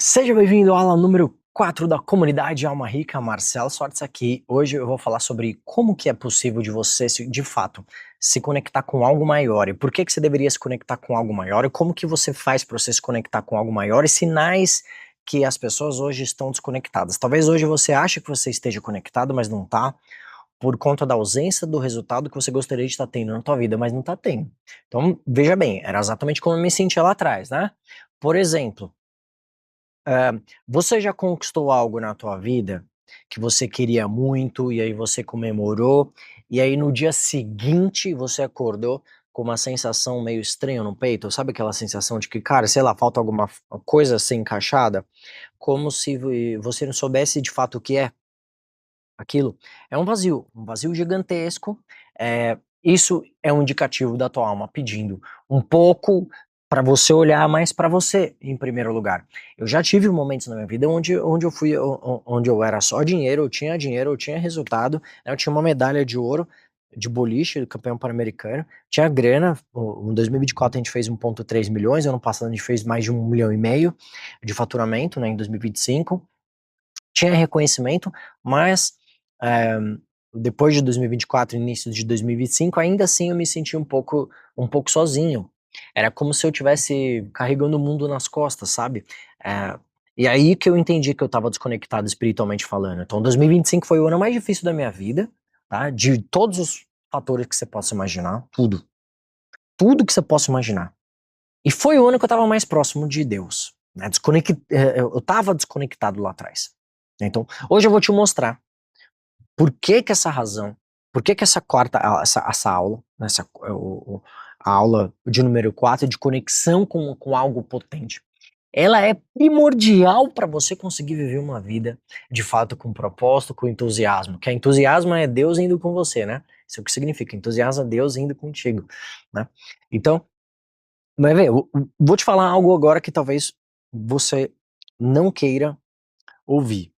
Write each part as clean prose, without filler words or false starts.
Seja bem-vindo à aula número 4 da comunidade Alma Rica, Marcelo Sortes aqui. Hoje eu vou falar sobre como que é possível de você, de fato, se conectar com algo maior e por que que você deveria se conectar com algo maior e como que você faz para você se conectar com algo maior e sinais que as pessoas hoje estão desconectadas. Talvez hoje você ache que você esteja conectado, mas não tá, por conta da ausência do resultado que você gostaria de estar tendo na tua vida, mas não tá tendo. Então, veja bem, era exatamente como eu me sentia lá atrás, né? Por exemplo, você já conquistou algo na tua vida que você queria muito e aí você comemorou e aí no dia seguinte você acordou com uma sensação meio estranha no peito? Sabe aquela sensação de que, cara, sei lá, falta alguma coisa a ser encaixada? Como se você não soubesse de fato o que é aquilo. É um vazio gigantesco. Isso é um indicativo da tua alma pedindo um pouco para você olhar mais para você em primeiro lugar. Eu já tive momentos na minha vida onde eu era só dinheiro, eu tinha resultado, né, eu tinha uma medalha de ouro de boliche, do campeão pan-americano, tinha grana, em 2024 a gente fez 1,3 milhões, ano passado a gente fez mais de 1,5 milhão de faturamento, né, em 2025, tinha reconhecimento, mas eh, depois de 2024, início de 2025, ainda assim eu me senti um pouco sozinho. Era como se eu tivesse carregando o mundo nas costas, sabe? Eh, e aí que eu entendi que eu estava desconectado espiritualmente falando. Então, 2025 foi o ano mais difícil da minha vida, tá? De todos os fatores que você possa imaginar, tudo. Tudo que você possa imaginar. E foi o ano que eu estava mais próximo de Deus, né? Eu estava desconectado lá atrás. Então, hoje eu vou te mostrar por que que essa razão, por que que essa essa aula, né, a aula de número 4 de conexão com algo potente, ela é primordial para você conseguir viver uma vida de fato com propósito, com entusiasmo. Que entusiasmo é Deus indo com você, né? Isso é o que significa. Entusiasmo é Deus indo contigo, né? Então, mas vê, eu vou te falar algo agora que talvez você não queira ouvir.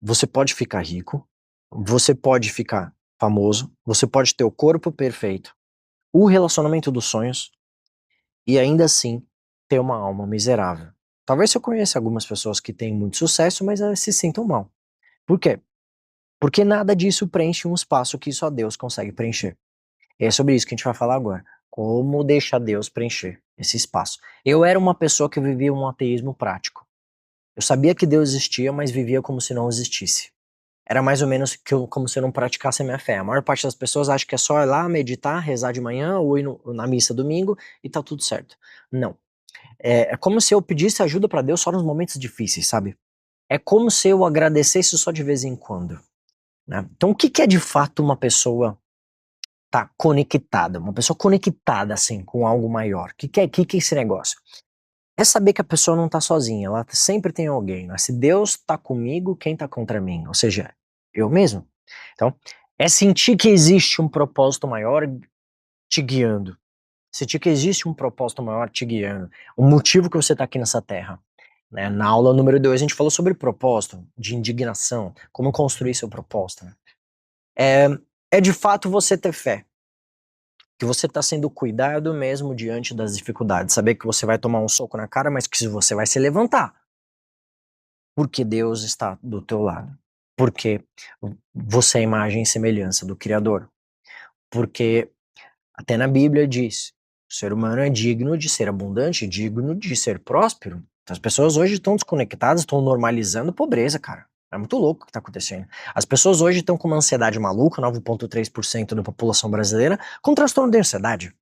Você pode ficar rico, você pode ficar famoso, você pode ter o corpo perfeito, o relacionamento dos sonhos e ainda assim ter uma alma miserável. Talvez você conheça algumas pessoas que têm muito sucesso, mas elas se sintam mal. Por quê? Porque nada disso preenche um espaço que só Deus consegue preencher. E é sobre isso que a gente vai falar agora. Como deixar Deus preencher esse espaço. Eu era uma pessoa que vivia um ateísmo prático. Eu sabia que Deus existia, mas vivia como se não existisse. Era mais ou menos como se eu não praticasse a minha fé. A maior parte das pessoas acha que é só ir lá, meditar, rezar de manhã ou ir na missa domingo e tá tudo certo. Não. É como se eu pedisse ajuda pra Deus só nos momentos difíceis, sabe? É como se eu agradecesse só de vez em quando, né? Então, o que que é de fato uma pessoa tá conectada? Uma pessoa conectada, assim, com algo maior. O que que é esse negócio? É saber que a pessoa não tá sozinha, ela sempre tem alguém, né? Se Deus tá comigo, quem tá contra mim? Ou seja, eu mesmo. Então, é sentir que existe um propósito maior te guiando. Sentir que existe um propósito maior te guiando. O motivo que você tá aqui nessa terra. Né? Na aula número 2 a gente falou sobre propósito, de indignação, como construir seu propósito. Né? É, é de fato você ter fé. Que você está sendo cuidado mesmo diante das dificuldades. Saber que você vai tomar um soco na cara, mas que você vai se levantar. Porque Deus está do teu lado. Porque você é a imagem e semelhança do Criador. Porque até na Bíblia diz: o ser humano é digno de ser abundante, digno de ser próspero. As pessoas hoje estão desconectadas, estão normalizando pobreza, cara. É muito louco o que está acontecendo. As pessoas hoje estão com uma ansiedade maluca, 9,3% da população brasileira, com transtorno de ansiedade.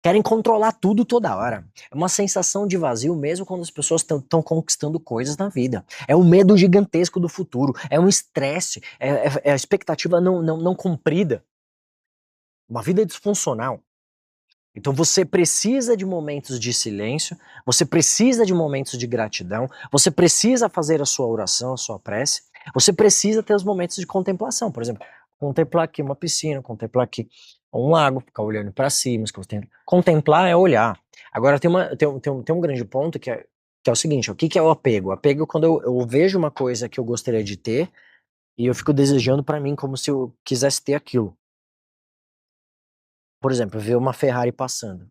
Querem controlar tudo toda hora. É uma sensação de vazio mesmo quando as pessoas estão conquistando coisas na vida. É um medo gigantesco do futuro. É um estresse. É a expectativa não cumprida. Uma vida disfuncional. Então você precisa de momentos de silêncio, você precisa de momentos de gratidão, você precisa fazer a sua oração, a sua prece, você precisa ter os momentos de contemplação. Por exemplo, contemplar aqui uma piscina, contemplar aqui um lago, ficar olhando para cima. Contemplar é olhar. Agora tem um grande ponto que é o seguinte: o que é o apego? O apego é quando eu vejo uma coisa que eu gostaria de ter e eu fico desejando para mim como se eu quisesse ter aquilo. Por exemplo, ver uma Ferrari passando.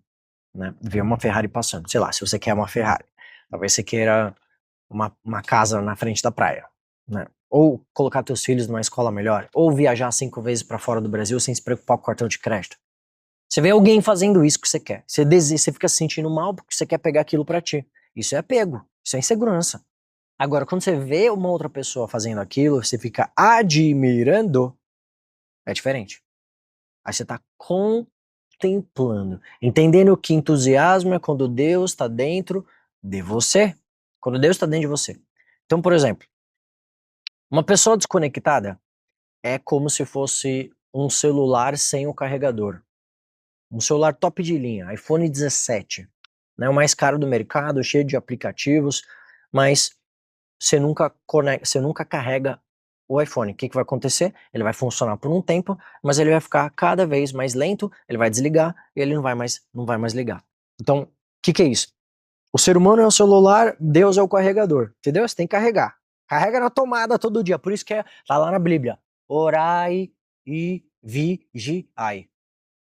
Né, ver uma Ferrari passando, sei lá, se você quer uma Ferrari, talvez você queira uma casa na frente da praia, né? Ou colocar teus filhos numa escola melhor, ou viajar 5 vezes para fora do Brasil sem se preocupar com o cartão de crédito. Você vê alguém fazendo isso que você quer, você fica se sentindo mal porque você quer pegar aquilo para ti. Isso é apego, isso é insegurança. Agora, quando você vê uma outra pessoa fazendo aquilo, você fica admirando, é diferente. Aí você tá contemplando, entendendo que entusiasmo é quando Deus está dentro de você, quando Deus está dentro de você. Então, por exemplo, uma pessoa desconectada é como se fosse um celular sem o carregador. Um celular top de linha, iPhone 17, né, o mais caro do mercado, cheio de aplicativos, mas você nunca carrega o iPhone. O que, que vai acontecer? Ele vai funcionar por um tempo, mas ele vai ficar cada vez mais lento, ele vai desligar e ele não vai mais ligar. Então, o que, que é isso? O ser humano é o celular, Deus é o carregador, entendeu? Você tem que carregar. Carrega na tomada todo dia, por isso que tá lá na Bíblia. Orai e vigiai.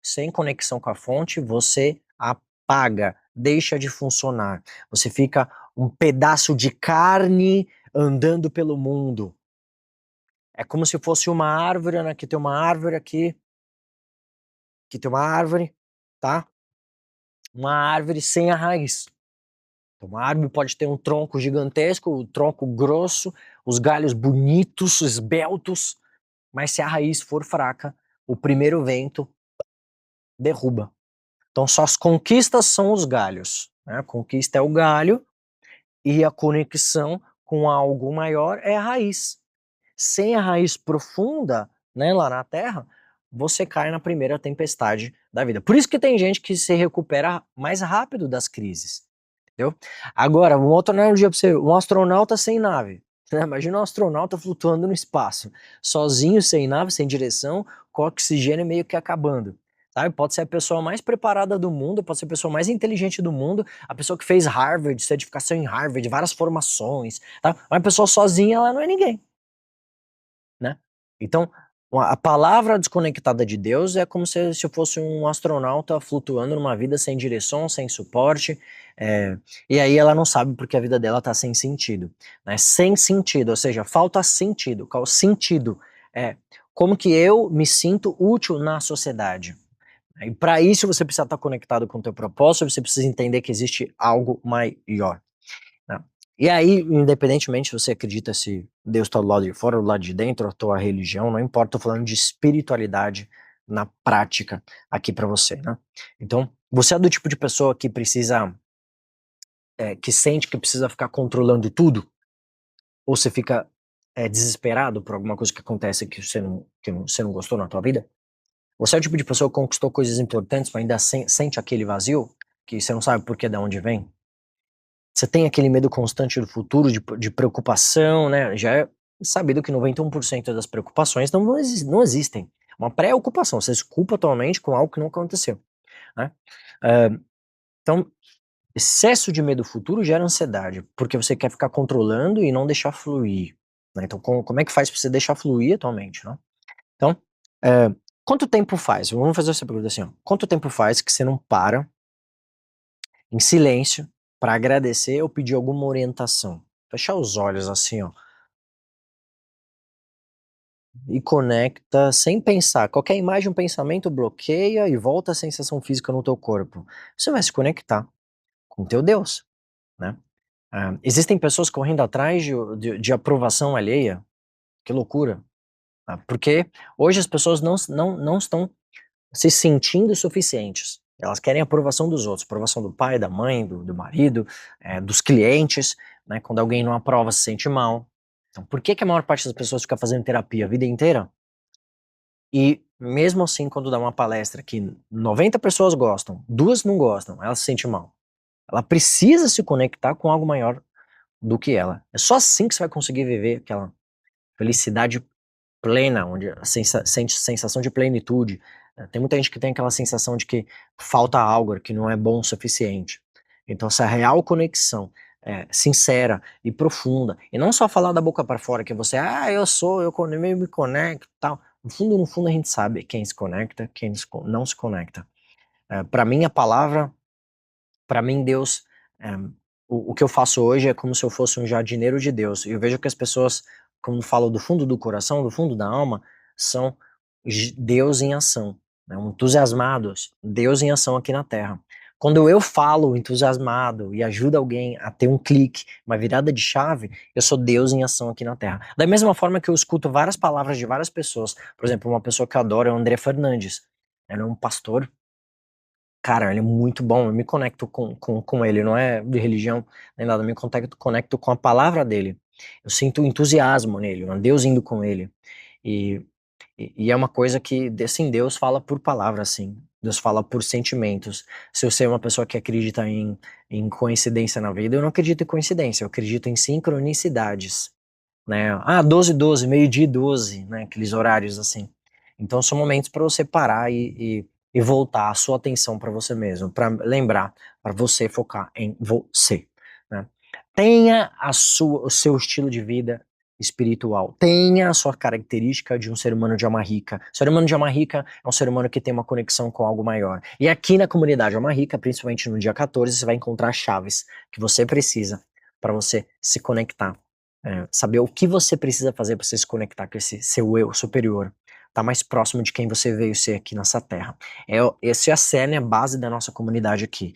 Sem conexão com a fonte, você apaga, deixa de funcionar. Você fica um pedaço de carne andando pelo mundo. É como se fosse uma árvore, né? Aqui tem uma árvore aqui tem uma árvore, tá? Uma árvore sem a raiz. Então, uma árvore pode ter um tronco gigantesco, o tronco grosso, os galhos bonitos, esbeltos, mas se a raiz for fraca, o primeiro vento derruba. Então, só as conquistas são os galhos, né? A conquista é o galho e a conexão com algo maior é a raiz. Sem a raiz profunda, né, lá na terra, você cai na primeira tempestade da vida. Por isso que tem gente que se recupera mais rápido das crises, entendeu? Agora, uma outra analogia para você, um astronauta sem nave, né? Imagina um astronauta flutuando no espaço, sozinho, sem nave, sem direção, com oxigênio meio que acabando. Sabe? Pode ser a pessoa mais preparada do mundo, pode ser a pessoa mais inteligente do mundo, a pessoa que fez Harvard, certificação em Harvard, várias formações, tá? Mas a pessoa sozinha, ela não é ninguém, né? Então, a palavra desconectada de Deus é como se fosse um astronauta flutuando numa vida sem direção, sem suporte, e aí ela não sabe porque a vida dela está sem sentido, né? Sem sentido, ou seja, falta sentido. Qual o sentido? É como que eu me sinto útil na sociedade. E para isso você precisa estar conectado com o teu propósito, você precisa entender que existe algo maior, né? E aí, independentemente se você acredita se Deus está do lado de fora ou do lado de dentro, a tua religião, não importa, tô falando de espiritualidade na prática aqui para você, né? Então, você é do tipo de pessoa que precisa, que sente que precisa ficar controlando tudo? Ou você fica desesperado por alguma coisa que acontece que você não gostou na tua vida? Você é o tipo de pessoa que conquistou coisas importantes, mas ainda sente aquele vazio, que você não sabe por que, de onde vem? Você tem aquele medo constante do futuro, de preocupação, né? Já é sabido que 91% das preocupações não existem. Uma pré-ocupação, você se culpa atualmente com algo que não aconteceu, né? Ah, então, excesso de medo futuro gera ansiedade, porque você quer ficar controlando e não deixar fluir, né? Então, como é que faz pra você deixar fluir atualmente, né? Então, quanto tempo faz? Vamos fazer essa pergunta assim, ó. Quanto tempo faz que você não para em silêncio para agradecer ou pedir alguma orientação? Fechar os olhos assim, ó, e conecta sem pensar. Qualquer imagem, um pensamento bloqueia e volta a sensação física no teu corpo. Você vai se conectar com teu Deus, né? Existem pessoas correndo atrás de aprovação alheia. Que loucura. Porque hoje as pessoas não estão se sentindo suficientes. Elas querem a aprovação dos outros, aprovação do pai, da mãe, do marido, dos clientes, né? Quando alguém não aprova, se sente mal. Então, por que que a maior parte das pessoas fica fazendo terapia a vida inteira? E mesmo assim, quando dá uma palestra que 90 pessoas gostam, duas não gostam, ela se sente mal. Ela precisa se conectar com algo maior do que ela. É só assim que você vai conseguir viver aquela felicidade plena, onde a sente sensação de plenitude. Tem muita gente que tem aquela sensação de que falta algo, que não é bom o suficiente. Então, essa real conexão sincera e profunda, e não só falar da boca para fora, que você, eu me conecto, tal. No fundo, a gente sabe quem se conecta, quem não se conecta. Para mim, a palavra, para mim, Deus, é, o que eu faço hoje é como se eu fosse um jardineiro de Deus. E eu vejo que as pessoas, quando falam do fundo do coração, do fundo da alma, são Deus em ação, né? Entusiasmados, Deus em ação aqui na Terra. Quando eu falo entusiasmado e ajudo alguém a ter um clique, uma virada de chave, eu sou Deus em ação aqui na Terra. Da mesma forma que eu escuto várias palavras de várias pessoas, por exemplo, uma pessoa que eu adoro é o André Fernandes. Ele é um pastor. Cara, ele é muito bom, eu me conecto com ele, não é de religião nem nada, eu me conecto com a palavra dele. Eu sinto entusiasmo nele, um Deus indo com ele. E, e é uma coisa que, assim, Deus fala por palavra, assim. Deus fala por sentimentos. Se eu ser uma pessoa que acredita em coincidência na vida, eu não acredito em coincidência, eu acredito em sincronicidades, né? Ah, 12 12, meio-dia e 12, né? Aqueles horários assim. Então são momentos para você parar e voltar a sua atenção para você mesmo, para lembrar, para você focar em você, né? Tenha o seu estilo de vida espiritual, tenha a sua característica de um ser humano de alma rica. O ser humano de alma rica é um ser humano que tem uma conexão com algo maior. E aqui na comunidade alma rica, principalmente no dia 14, você vai encontrar chaves que você precisa para você se conectar, saber o que você precisa fazer para você se conectar com esse seu eu superior, tá mais próximo de quem você veio ser aqui nessa terra. Esse é a cerne, a base da nossa comunidade aqui,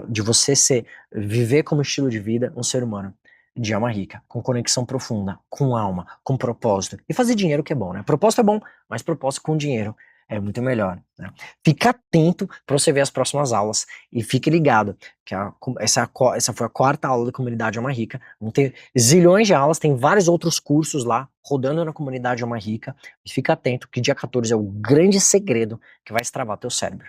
de você viver como estilo de vida um ser humano de alma rica, com conexão profunda, com alma, com propósito. E fazer dinheiro que é bom, né? Propósito é bom, mas propósito com dinheiro é muito melhor, né? Fica atento para você ver as próximas aulas e fique ligado que essa foi a quarta aula da comunidade Alma Rica. Vão ter zilhões de aulas, tem vários outros cursos lá rodando na comunidade Alma Rica. E fica atento que dia 14 é o grande segredo que vai extravar teu cérebro.